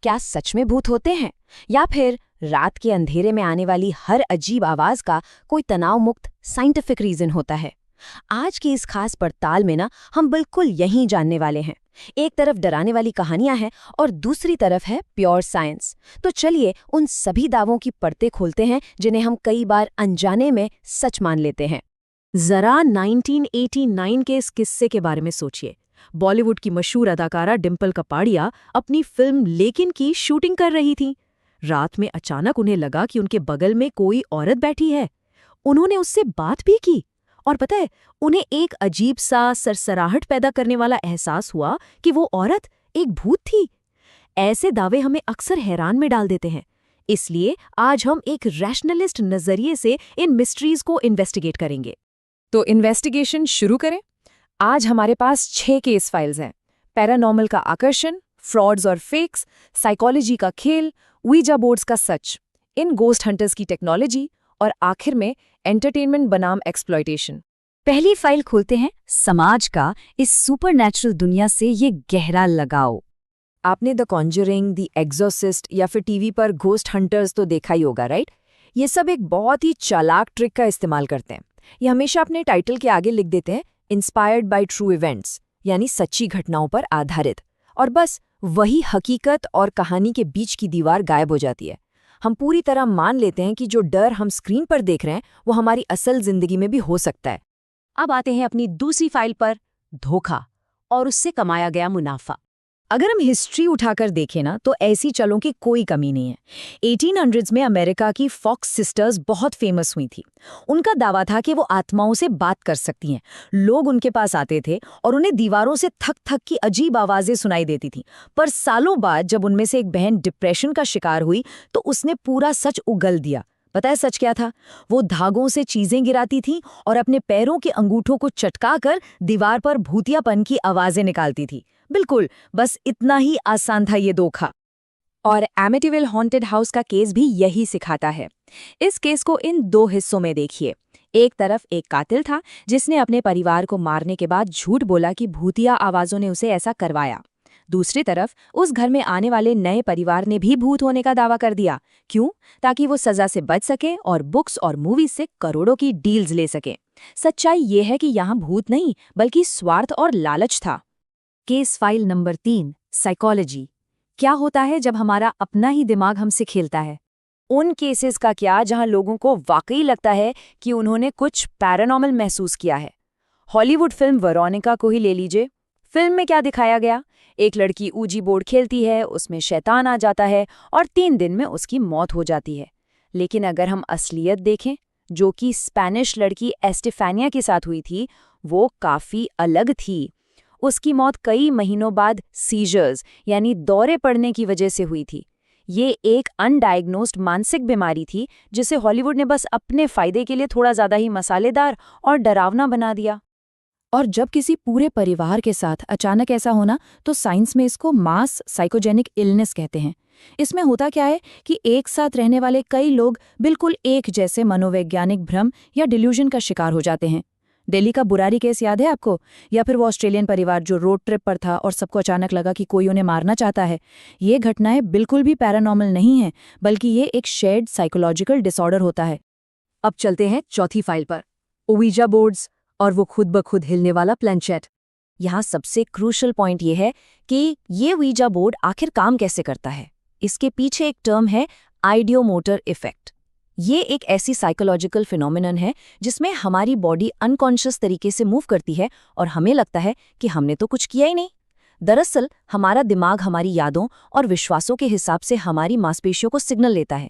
क्या सच में भूत होते हैं, या फिर रात के अंधेरे में आने वाली हर अजीब आवाज का कोई तनाव मुक्त साइंटिफिक रीजन होता है? आज की इस खास पड़ताल में हम बिल्कुल यही जानने वाले हैं। एक तरफ डराने वाली कहानियां हैं और दूसरी तरफ है प्योर साइंस। तो चलिए उन सभी दावों की परतें खोलते हैं जिन्हें हम कई बार अनजाने में सच मान लेते हैं। जरा 1989 के इस किस्से के बारे में सोचिए। बॉलीवुड की मशहूर अदाकारा डिम्पल कपाड़िया अपनी फिल्म लेकिन की शूटिंग कर रही थी। रात में अचानक उन्हें लगा कि उनके बगल में कोई औरत बैठी है। उन्होंने उससे बात भी की और पता है, उन्हें एक अजीब सा सरसराहट पैदा करने वाला एहसास हुआ कि वो औरत एक भूत थी। ऐसे दावे हमें अक्सर हैरान में डाल देते हैं। इसलिए आज हम एक रैशनलिस्ट नजरिए से इन मिस्ट्रीज को इन्वेस्टिगेट करेंगे। तो इन्वेस्टिगेशन शुरू करें। आज हमारे पास 6 केस फाइल्स हैं। पैरानॉर्मल का आकर्षण, फ्रॉड्स और फेक्स, साइकोलॉजी का खेल, वीजा बोर्ड्स का सच, इन गोस्ट हंटर्स की टेक्नोलॉजी और आखिर में एंटरटेनमेंट बनाम एक्सप्लॉयटेशन। पहली फाइल खोलते हैं समाज का इस सुपरनैचुरल दुनिया से ये गहरा लगाव। आपने द कॉन्जरिंग, द एग्जॉर्सिस्ट या फिर टीवी पर घोस्ट हंटर्स तो देखा ही होगा, राइट? ये सब एक बहुत ही चालाक ट्रिक का इस्तेमाल करते हैं। ये हमेशा अपने टाइटल के आगे लिख देते हैं इंस्पायर्ड बाय ट्रू इवेंट्स, यानी सच्ची घटनाओं पर आधारित, और बस वही हकीकत और कहानी के बीच की दीवार गायब हो जाती है। हम पूरी तरह मान लेते हैं कि जो डर हम स्क्रीन पर देख रहे हैं वो हमारी असल जिंदगी में भी हो सकता है। अब आते हैं अपनी दूसरी फाइल पर, धोखा और उससे कमाया गया मुनाफा। अगर हम हिस्ट्री उठाकर देखें तो ऐसी चलों की कोई कमी नहीं है। 1800s में अमेरिका की फॉक्स सिस्टर्स बहुत फेमस हुई थी। उनका दावा था कि वो आत्माओं से बात कर सकती हैं। लोग उनके पास आते थे और उन्हें दीवारों से थक थक की अजीब आवाजें सुनाई देती थीं। पर सालों बाद जब उनमें से एक बहन डिप्रेशन का शिकार हुई तो उसने पूरा सच उगल दिया। पता है सच क्या था? वो धागों से चीजें गिराती थीं और अपने पैरों के अंगूठों को चटकाकर दीवार पर भूतियापन की आवाजें निकालती थी। बिल्कुल, बस इतना ही आसान था ये धोखा। और एमिटीविल हॉन्टेड हाउस का केस भी यही सिखाता है। इस केस को इन 2 हिस्सों में देखिए। एक तरफ एक कातिल था जिसने अपने परिवार को मारने के बाद झूठ बोला कि भूतिया आवाजों ने उसे ऐसा करवाया। दूसरी तरफ उस घर में आने वाले नए परिवार ने भी भूत होने का दावा कर दिया। क्यों? ताकि वो सजा से बच सके और बुक्स और मूवीज से करोड़ों की डील्स ले सके। सच्चाई ये है कि यहाँ भूत नहीं बल्कि स्वार्थ और लालच था। Case file number 3, psychology. क्या होता है जब हमारा अपना ही दिमाग हमसे खेलता है? उन केसेस का क्या जहां लोगों को वाकई लगता है कि उन्होंने कुछ पैरानॉर्मल महसूस किया है। हॉलीवुड फिल्म वेरोनिका को ही ले लीजिए। फिल्म में क्या दिखाया गया? एक लड़की ऊजी बोर्ड खेलती है, उसमें शैतान आ जाता है और 3 दिन में उसकी मौत हो जाती है। लेकिन अगर हम असलियत देखें, जो कि स्पेनिश लड़की एस्टेफानिया के साथ हुई थी, वो काफी अलग थी। उसकी मौत कई महीनों बाद सीजर्स यानी दौरे पड़ने की वजह से हुई थी। ये एक अनडायग्नोस्ड मानसिक बीमारी थी जिसे हॉलीवुड ने बस अपने फायदे के लिए थोड़ा ज्यादा ही मसालेदार और डरावना बना दिया। और जब किसी पूरे परिवार के साथ अचानक ऐसा होना तो साइंस में इसको मास साइकोजेनिक इलनेस कहते हैं। इसमें होता क्या है कि एक साथ रहने वाले कई लोग बिल्कुल एक जैसे मनोवैज्ञानिक भ्रम या डिल्यूजन का शिकार हो जाते हैं। दिल्ली का बुरारी केस याद है आपको? या फिर वो ऑस्ट्रेलियन परिवार जो रोड ट्रिप पर था और सबको अचानक लगा कि कोई उन्हें मारना चाहता है। ये घटनाएं बिल्कुल भी पैरानॉर्मल नहीं हैं, बल्कि ये एक शेयर्ड साइकोलॉजिकल डिसऑर्डर होता है। अब चलते हैं चौथी फाइल पर, ओविजा बोर्ड्स और वो खुद ब खुद हिलने वाला प्लेनचेट। यहाँ सबसे क्रूशल पॉइंट ये है कि ये वीजा बोर्ड आखिर काम कैसे करता है। इसके पीछे एक टर्म है आइडियोमोटर इफेक्ट। ये एक ऐसी साइकोलॉजिकल फिनोमिनन है जिसमें हमारी बॉडी अनकॉन्शियस तरीके से मूव करती है और हमें लगता है कि हमने तो कुछ किया ही नहीं। दरअसल हमारा दिमाग हमारी यादों और विश्वासों के हिसाब से हमारी मांसपेशियों को सिग्नल लेता है।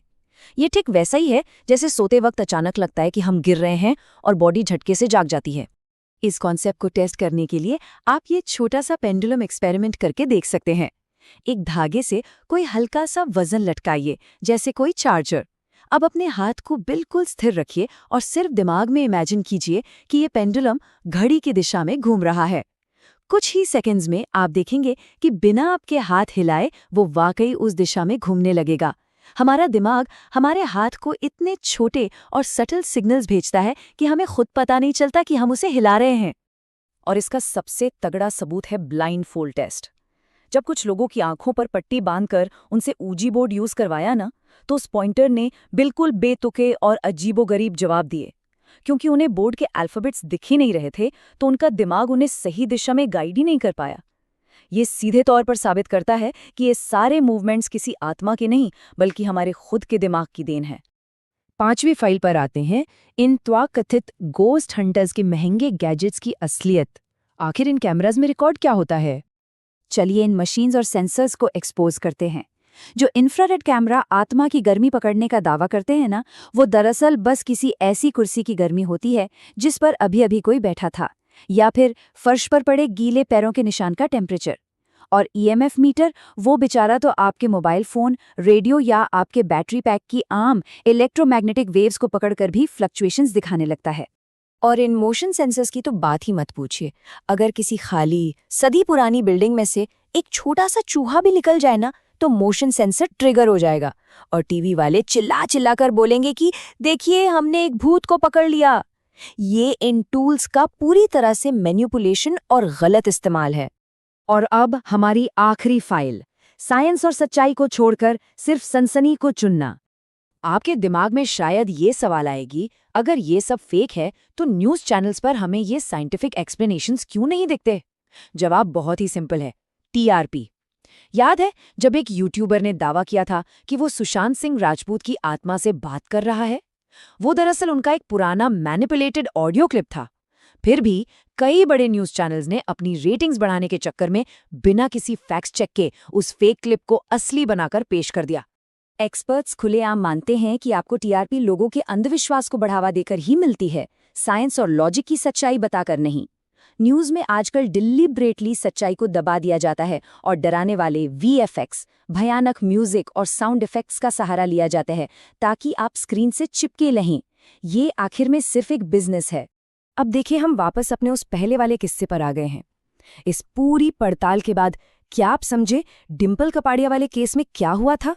ये ठीक वैसा ही है जैसे सोते वक्त अचानक लगता है कि हम गिर रहे हैं और बॉडी झटके से जाग जाती है। इस कॉन्सेप्ट को टेस्ट करने के लिए आप ये छोटा सा पेंडुलम एक्सपेरिमेंट करके देख सकते हैं। एक धागे से कोई हल्का सा वजन लटकाइए, जैसे कोई चार्जर। अब अपने हाथ को बिल्कुल स्थिर रखिए और सिर्फ दिमाग में इमेजिन कीजिए कि ये पेंडुलम घड़ी की दिशा में घूम रहा है। कुछ ही सेकंड्स में आप देखेंगे कि बिना आपके हाथ हिलाए वो वाकई उस दिशा में घूमने लगेगा। हमारा दिमाग हमारे हाथ को इतने छोटे और सटल सिग्नल्स भेजता है कि हमें खुद पता नहीं चलता कि हम उसे हिला रहे हैं। और इसका सबसे तगड़ा सबूत है ब्लाइंड फोल्ड टेस्ट। जब कुछ लोगों की आंखों पर पट्टी बांधकर उनसे ऊजी बोर्ड यूज करवाया ना, तो उस पॉइंटर ने बिल्कुल बेतुके और अजीबोगरीब जवाब दिए। क्योंकि उन्हें बोर्ड के अल्फाबेट्स दिख ही नहीं रहे थे, तो उनका दिमाग उन्हें सही दिशा में गाइड ही नहीं कर पाया। ये सीधे तौर पर साबित करता है कि ये सारे मूवमेंट्स किसी आत्मा के नहीं, बल्कि हमारे खुद के दिमाग की देन है। 5वीं फाइल पर आते हैं, इन त्वाकथित गोस्ट हंटर्स के महंगे गैजेट्स की असलियत। आखिर इन कैमराज में रिकॉर्ड क्या होता है? चलिए इन मशीन्स और सेंसर्स को एक्सपोज करते हैं। जो इंफ्रारेड कैमरा आत्मा की गर्मी पकड़ने का दावा करते हैं ना, वो दरअसल बस किसी ऐसी कुर्सी की गर्मी होती है जिस पर अभी अभी कोई बैठा था, या फिर फर्श पर पड़े गीले पैरों के निशान का टेम्परेचर। और ईएमएफ मीटर, वो बेचारा तो आपके मोबाइल फोन, रेडियो या आपके बैटरी पैक की आम इलेक्ट्रोमैग्नेटिक वेव्स को पकड़कर भी फ्लक्चुएशंस दिखाने लगता है। और इन मोशन सेंसर्स की तो बात ही मत पूछिए। अगर किसी खाली सदी पुरानी बिल्डिंग में से एक छोटा सा चूहा भी निकल जाए ना, तो मोशन सेंसर ट्रिगर हो जाएगा और टीवी वाले चिल्ला चिल्ला कर बोलेंगे कि देखिए हमने एक भूत को पकड़ लिया। ये इन टूल्स का पूरी तरह से मैनिपुलेशन और गलत इस्तेमाल है। और अब हमारी आखिरी फाइल, साइंस और सच्चाई को छोड़कर सिर्फ सनसनी को चुनना। आपके दिमाग में शायद ये सवाल आएगी, अगर ये सब फेक है तो न्यूज़ चैनल्स पर हमें ये साइंटिफिक एक्सप्लेनेशंस क्यों नहीं दिखते? जवाब बहुत ही सिंपल है, टीआरपी। याद है जब एक यूट्यूबर ने दावा किया था कि वो सुशांत सिंह राजपूत की आत्मा से बात कर रहा है? वो दरअसल उनका एक पुराना मैनिपुलेटेड ऑडियो क्लिप था। फिर भी कई बड़े न्यूज़ चैनल्स ने अपनी रेटिंग्स बढ़ाने के चक्कर में बिना किसी फैक्ट चेक के उस फेक क्लिप को असली बनाकर पेश कर दिया। एक्सपर्ट्स खुलेआम मानते हैं कि आपको टीआरपी लोगों के अंधविश्वास को बढ़ावा देकर ही मिलती है, साइंस और लॉजिक की सच्चाई बताकर नहीं। न्यूज़ में आजकल डिलिब्रेटली सच्चाई को दबा दिया जाता है और डराने वाले वीएफएक्स, भयानक म्यूजिक और साउंड इफेक्ट्स का सहारा लिया जाता है ताकि आप स्क्रीन से चिपके रहें। ये आखिर में सिर्फ एक बिजनेस है। अब देखिए, हम वापस अपने उस पहले वाले किस्से पर आ गए हैं। इस पूरी पड़ताल के बाद क्या आप समझे डिंपल कपाड़िया वाले केस में क्या हुआ था?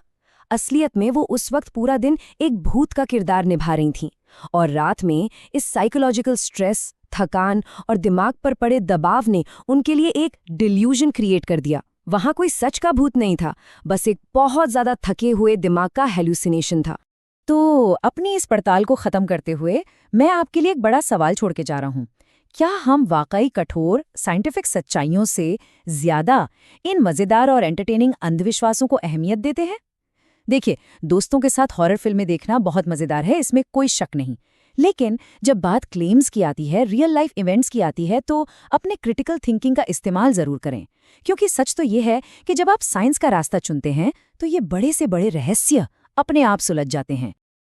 असलियत में वो उस वक्त पूरा दिन एक भूत का किरदार निभा रही थीं और रात में इस साइकोलॉजिकल स्ट्रेस, थकान और दिमाग पर पड़े दबाव ने उनके लिए एक डिल्यूजन क्रिएट कर दिया। वहां कोई सच का भूत नहीं था, बस एक बहुत ज्यादा थके हुए दिमाग का हेलुसिनेशन था। तो अपनी इस पड़ताल को खत्म करते हुए मैं आपके लिए एक बड़ा सवाल छोड़ के जा रहा हूँ। क्या हम वाकई कठोर साइंटिफिक सच्चाइयों से ज्यादा इन मजेदार और एंटरटेनिंग अंधविश्वासों को अहमियत देते हैं? देखिए, दोस्तों के साथ हॉरर फिल्में देखना बहुत मजेदार है, इसमें कोई शक नहीं। लेकिन जब बात क्लेम्स की आती है, रियल लाइफ इवेंट्स की आती है, तो अपने क्रिटिकल थिंकिंग का इस्तेमाल जरूर करें। क्योंकि सच तो ये है कि जब आप साइंस का रास्ता चुनते हैं तो ये बड़े से बड़े रहस्य अपने आप सुलझ जाते हैं।